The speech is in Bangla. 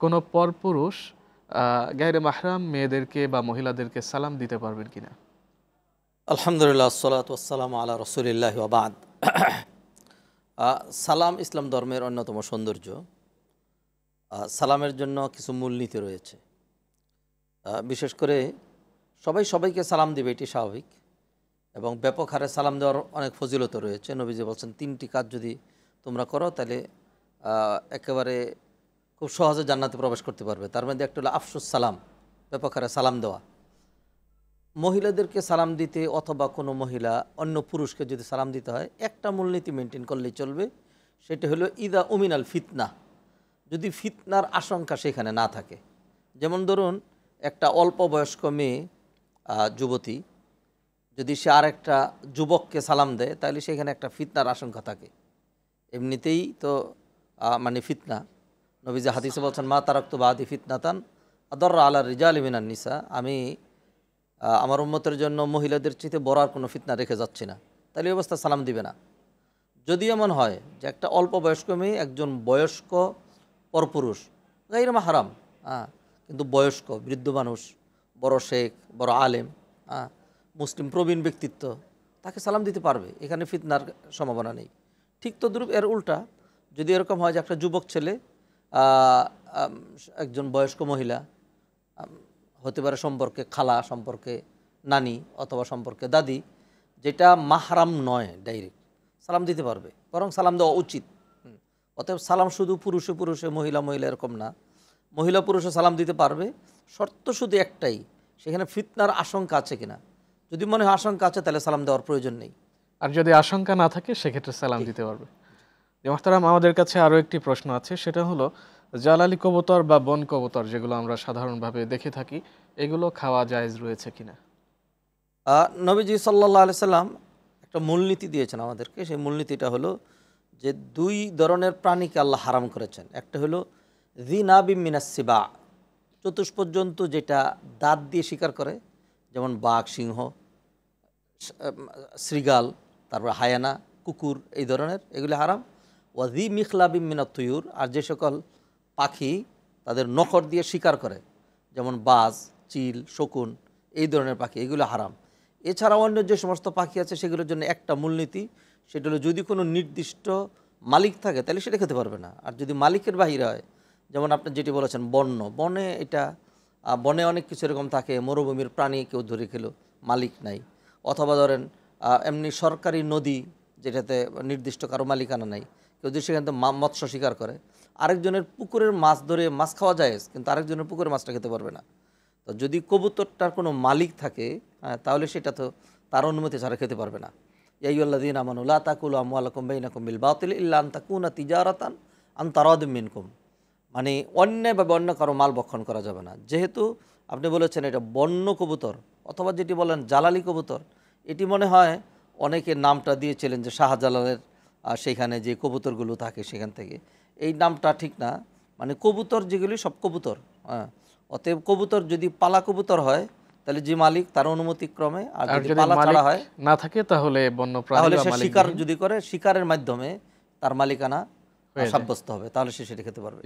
কোনো পরপুরুষ গায়রে মাহরাম মেয়েদেরকে বা মহিলাদেরকে সালাম দিতে পারবেন কিনা? আলহামদুলিল্লাহ, আসসালাতু ওয়াসসালামু আলা রাসূলিল্লাহি ওয়া বা'দ। সালাম ইসলাম ধর্মের অন্যতম সৌন্দর্য। সালামের জন্য কিছু মূলনীতি রয়েছে। বিশেষ করে সবাই সবাইকে সালাম দিবে, এটি স্বাভাবিক, এবং ব্যাপক হারে সালাম দেওয়ার অনেক ফজিলত রয়েছে। নবীজি বলছেন, 3টি কাজ যদি তোমরা করো তাহলে একেবারে খুব সহজে জান্নাতে প্রবেশ করতে পারবে। তার মধ্যে একটা হলো আফসুস সালাম, ব্যাপক হারে সালাম দেওয়া। মহিলাদেরকে সালাম দিতে অথবা কোনো মহিলা অন্য পুরুষকে যদি সালাম দিতে হয়, একটা মূলনীতি মেনটেন করলেই চলবে। সেটা হলো ইদা উমিনাল ফিতনা, যদি ফিতনার আশঙ্কা সেখানে না থাকে। যেমন ধরুন, একটা অল্প বয়স্ক মেয়ে যুবতী যদি সে আর একটা যুবককে সালাম দেয়, তাহলে সেখানে একটা ফিতনার আশঙ্কা থাকে। এমনিতেই তো মানে ফিতনা। নবীজি হাদিসে বলছেন, মা তারাক্তু বাদি ফিতনাতান আদররা আলা রিজাল মিনান নিসা, আমি আমার উম্মতের জন্য মহিলাদের চেয়ে বড় আর কোনো ফিতনা রেখে যাচ্ছি না। তাহলে এই অবস্থা সালাম দিবে না। যদি এমন হয় যে একটা অল্প বয়স্ক মেয়ে একজন বয়স্ক পরপুরুষ গায়রে মাহরাম, কিন্তু বয়স্ক বৃদ্ধ মানুষ, বড় শেখ, বড় আলেম, মুসলিম প্রবীণ ব্যক্তিত্ব, তাকে সালাম দিতে পারবে, এখানে ফিতনার সম্ভাবনা নেই। ঠিক তদ্রূপ এর উল্টা, যদি এরকম হয় যে একটা যুবক ছেলে একজন বয়স্ক মহিলা, হতে পারে সম্পর্কে খালা, সম্পর্কে নানি, অথবা সম্পর্কে দাদি, যেটা মাহরাম নয়, ডাইরেক্ট সালাম দিতে পারবে, বরং সালাম দেওয়া উচিত। অতএব সালাম শুধু পুরুষে পুরুষে, মহিলা মহিলা এরকম না, মহিলা পুরুষে সালাম দিতে পারবে। শর্ত শুধু একটাই, সেখানে ফিতনার আশঙ্কা আছে কিনা। যদি মনে হয় আশঙ্কা আছে, তাহলে সালাম দেওয়ার প্রয়োজন নেই। আর যদি আশঙ্কা না থাকে, সেক্ষেত্রে সালাম দিতে পারবে। মোহতারাম, আমাদের কাছে আরও একটি প্রশ্ন আছে, সেটা হলো জালালি কবুতর বা বন কবুতর, যেগুলো আমরা সাধারণভাবে দেখে থাকি, এগুলো খাওয়া জায়েজ রয়েছে কিনা? নবীজি সাল্লাল্লাহু আলাইহি সাল্লাম একটা মূলনীতি দিয়েছেন আমাদেরকে। সেই মূলনীতিটা হলো যে 2 ধরনের প্রাণীকে আল্লাহ হারাম করেছেন। একটা হলো যিনাবিম মিনাস সিবা, চতুষ্পর্যন্ত যেটা দাঁত দিয়ে শিকার করে, যেমন বাঘ, সিংহ, শৃগাল, তারপর হায়ানা, কুকুর, এই ধরনের, এগুলি হারাম। ওয়াজি মিখলাবিম মিনাত তুয়ুর, আর যে সকল পাখি তাদের নখর দিয়ে শিকার করে, যেমন বাজ, চিল, শকুন, এই ধরনের পাখি, এগুলো হারাম। এছাড়াও অন্য যে সমস্ত পাখি আছে সেগুলোর জন্য একটা মূলনীতি, সেটা হলো যদি কোনো নির্দিষ্ট মালিক থাকে তাহলে সেটা খেতে পারবে না। আর যদি মালিকের বাহিরে হয়, যেমন আপনি যেটি বলেছেন বনে, এটা বনে অনেক কিছু এরকম থাকে, মরুভূমির প্রাণী কেউ ধরে খেলো, মালিক নাই। অথবা ধরেন এমনি সরকারি নদী, যেটাতে নির্দিষ্ট কারো মালিকানা নাই, কেউ যদি সেখান থেকে মৎস্য শিকার করে, আরেকজনের পুকুরের মাছ ধরে মাছ খাওয়া যায়, কিন্তু আরেকজনের পুকুরের মাছটা খেতে পারবে না। তো যদি কবুতরটার কোনো মালিক থাকে, তাহলে সেটা তো তার অনুমতি ছাড়া খেতে পারবে না। ইয়া আইয়ুহাল্লাযীনা আমানু লা তাকুলু আমওয়ালাকুম বাইনাকুম বিল বাতিল ইল্লা আন তাকুনা তিজারাতান আন তারাদিম মিনকুম, মানে অন্যায়ভাবে অন্য কারো মাল ভক্ষণ করা যাবে না। যেহেতু আপনি বলেছেন এটা বন্য কবুতর, অথবা যেটি বলেন জালালি কবুতর, এটি মনে হয় অনেকে নামটা দিয়েছিলেন যে শাহজালালের সেখানে যে কবুতরগুলো থাকে সেখান থেকে, এই নামটা ঠিক না। মানে কবুতর যেগুলি সব কবুতর, অতএব কবুতর যদি পালা কবুতর হয় তাহলে যে মালিক তার অনুমতি ক্রমে, আর যদি পালা ছাড়া হয় না থাকে, তাহলে বন্য প্রাণী, তাহলে সে শিকার যদি করে, শিকারের মাধ্যমে তার মালিকানা সাব্যস্ত হবে, তাহলে সে সেটা খেতে পারবে।